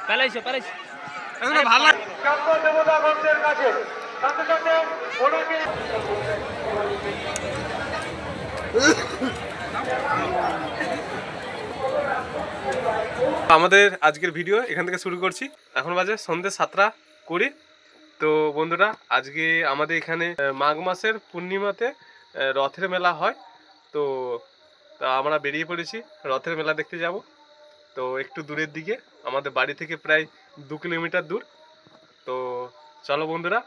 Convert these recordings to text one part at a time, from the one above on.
পালাইছো পালাইছো ভালো দেবতা গঞ্জের কাছে সাথে সাথে ওনাকে আমাদের আজকের ভিডিও এখান থেকে শুরু করছি। এখন বাজে সন্ধ্যে 7:20। তো বন্ধুরা, আজকে আমাদের এখানে মাঘ মাসের পূর্ণিমাতে রথের মেলা হয়। তো আমরা বেরিয়ে পড়েছি রথের মেলা দেখতে যাব। তো একটু দূরের দিকে, আমাদের বাড়ি থেকে প্রায় 2 কিলোমিটার দূর। তো চলো বন্ধুরা,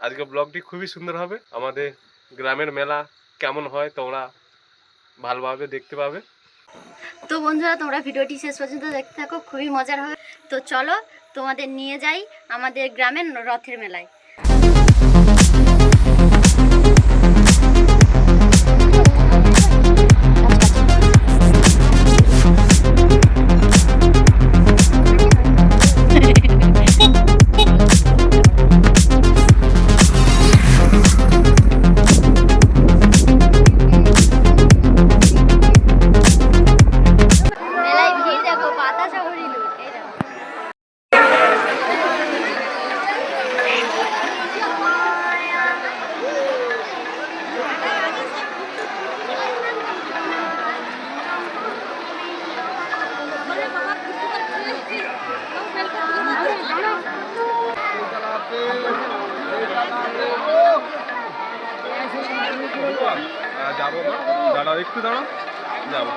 আজকে ব্লগটি খুবই সুন্দর হবে। আমাদের গ্রামের মেলা কেমন হয় তোমরা ভালোভাবে দেখতে পাবে। তো বন্ধুরা, তোমরা ভিডিওটি শেষ পর্যন্ত দেখতে থাকো, খুবই মজার হবে। তো চলো তোমাদের নিয়ে যাই আমাদের গ্রামের রথের মেলায়। যাবো না, দাঁড়াও একটু, দাঁড়াও, যাবো।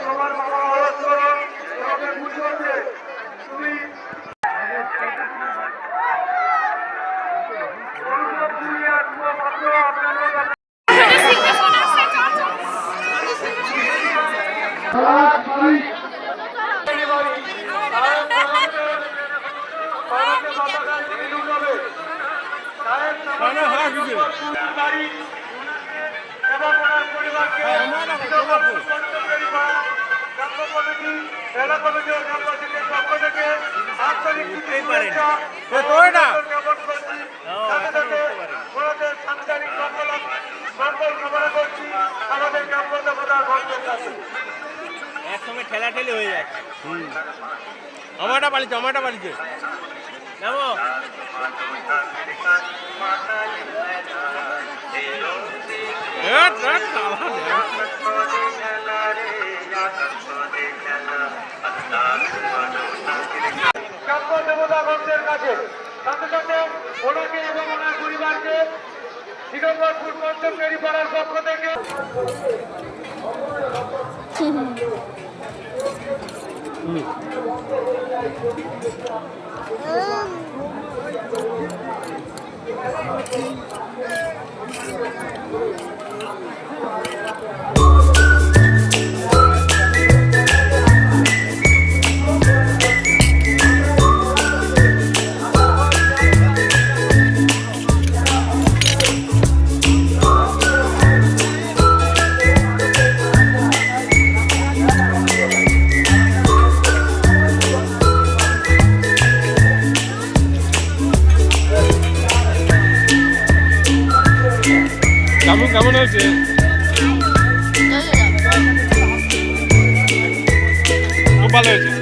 তোমার বাবা অরস করো, তোমাকে বুঝতে তুমি এবং ওনার পরিবারকে জেলা কমিটি ও গ্রামবাসীদের পক্ষ থেকে আন্তরিক শুভেচ্ছা জ্ঞাপন করছি। সাথে সাথে ওনাদের সাংসারিক মঙ্গল কামনা করছি আমাদের গ্রাম্য দেবতার ভক্তের কাছে। একসঙ্গে ঠেলাঠেলি হয়ে যায়। আমারটা পালিছে, আমারটা পালিছে। নামো। গ্রাম্য দেবতা ভক্তের কাছে সাথে সাথে ওনাকে এবং ওনার পরিবারকে দিগম্বরপুর পঞ্চমকেরি পাড়ার পক্ষ থেকে কেমন হয়েছে? খুব ভালো হয়েছে।